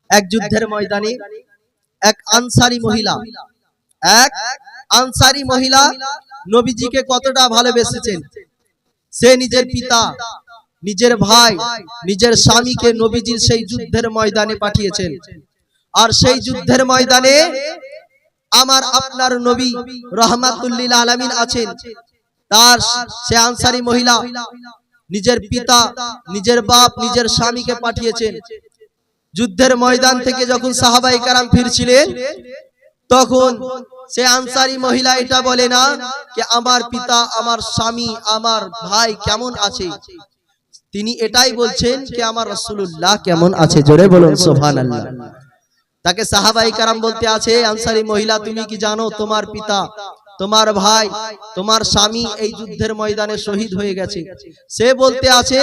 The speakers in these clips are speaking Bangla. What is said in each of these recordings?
এক যুদ্ধের ময়দানে এক আনসারী মহিলা নবীজিকে কতটা ভালোবেসেছেন। সে নিজের পিতা, নিজের ভাই, নিজের স্বামীকে নবীজির সেই যুদ্ধের ময়দানে পাঠিয়েছেন। আর সেই যুদ্ধের ময়দানে আমার আপনার নবী রাহমাতুল লিল আলামিন আছেন। তার সে আনসারী মহিলা নিজের পিতা, নিজের বাপ, নিজের স্বামীকে পাঠিয়েছেন। যুদ্ধের ময়দান থেকে যখন সাহাবায়ে কেরাম ফিরছিলেন, তখন সে আনসারী মহিলা এটা বলে না যে আমার পিতা, আমার স্বামী, আমার ভাই কেমন আছে। তিনি এটাই বলছেন যে আমার রাসূলুল্লাহ কেমন আছে। জোরে বলুন সুবহানাল্লাহ। তাকে সাহাবায়ে কেরাম বলতে আছে, আনসারী মহিলা তুমি কি জানো তোমার পিতা, তোমার ভাই, তোমার স্বামী এই যুদ্ধের ময়দানে শহীদ হয়ে গেছে। সে বলতে আছে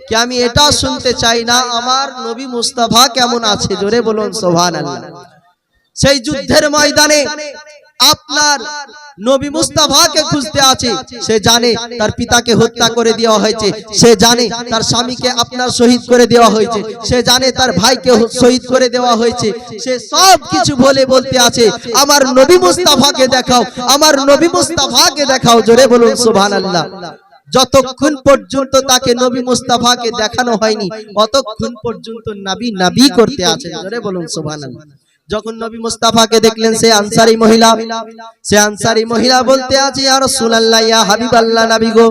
কি আমি এটা শুনতে চাই না আমার নবী মুস্তাফা কেমন আছে। জোরে বলুন সুবহানাল্লাহ। সেই যুদ্ধের ময়দানে আপনার নবী মুস্তাফাকে খুঁজতে আছে। সে জানে তার পিতাকে হত্যা করে দেওয়া হয়েছে, সে জানে তার স্বামীকে আপনার শহীদ করে দেওয়া হয়েছে, সে জানে তার ভাইকে শহীদ করে দেওয়া হয়েছে। সে সব কিছু বলতে আছে আমার নবী মুস্তাফাকে দেখাও, আমার নবী মুস্তাফাকে দেখাও। জোরে বলুন সুবহানাল্লাহ। যতক্ষণ পর্যন্ত তাকে নবী মুস্তাফাকে দেখানো হয়নি ততক্ষণ পর্যন্ত নবী নবী করতে আছে। জোরে বলুন সুবহানাল্লাহ। যখন নবী মুস্তাফাকে দেখলেন সে আনসারী মহিলা বলতে আছে ইয়া রাসূলুল্লাহ, ইয়া হাবিবাল্লাহ, নবী গো,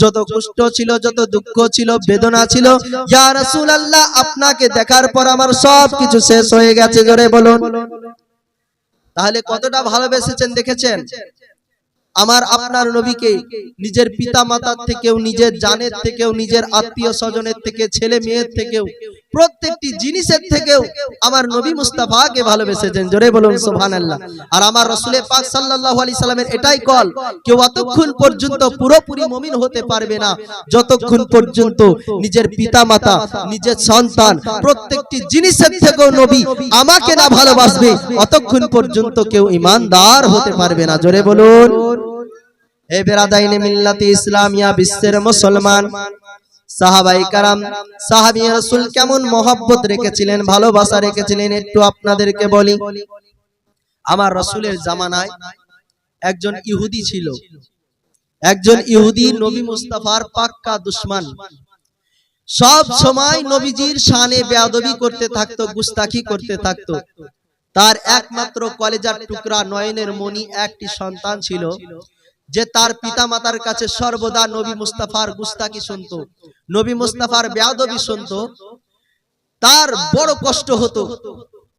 যত কষ্ট ছিল, যত দুঃখ ছিল, বেদনা ছিল, ইয়া রাসূলুল্লাহ আপনাকে দেখার পর আমার সব কিছু শেষ হয়ে গেছে। জোরে বলুন। তাহলে কতটা ভালোবেসেছেন দেখেছেন। আমার আপনার নবীকে নিজের পিতা মাতার থেকেও, নিজের জানের থেকেও, নিজের আত্মীয় স্বজনের থেকে, ছেলে মেয়ের থেকেও, প্রত্যেকটি জিনিসের থেকেও আমার নবী মুস্তাফাকে ভালোবেসেছেন। জোরে বলুন সুবহানাল্লাহ। আর আমার রাসূল পাক সাল্লাল্লাহু আলাইহি সাল্লামের এটাই কল, কেউ অতক্ষণ পর্যন্ত পুরোপুরি মুমিন হতে পারবে না যতক্ষণ পর্যন্ত নিজের পিতা মাতা, নিজের সন্তান, প্রত্যেকটি জিনিসের থেকেও নবী আমাকে না ভালোবাসবে অতক্ষণ পর্যন্ত কেউ ঈমানদার হতে পারবে না। জোরে বলুন। এ বেরাদাইনে মিল্লাতে ইসলামিয়া, বিশ্বের মুসলমান, সাহাবায়ে কেরাম সাহাবী রাসূল কেমন মহব্বত রেখেছিলেন, ভালোবাসা রেখেছিলেন একটু আপনাদেরকে বলি। আমার রাসূলের জামানায় একজন ইহুদি ছিল। একজন ইহুদি নবী মুস্তাফার পাক্কা দুশমন। সব সময় নবীজির শানে বেয়াদবি করতে থাকতো, গুস্তাখি করতে থাকতো। তার একমাত্র কলেজার টুকরা, নয়নের মণি একটি সন্তান ছিল যে তার পিতা মাতার কাছে সর্বদা নবী মুস্তাফার গুস্তাখি শুনতো, নবী মুস্তাফার বেয়াদবি শুনতো। তার বড় কষ্ট হতো।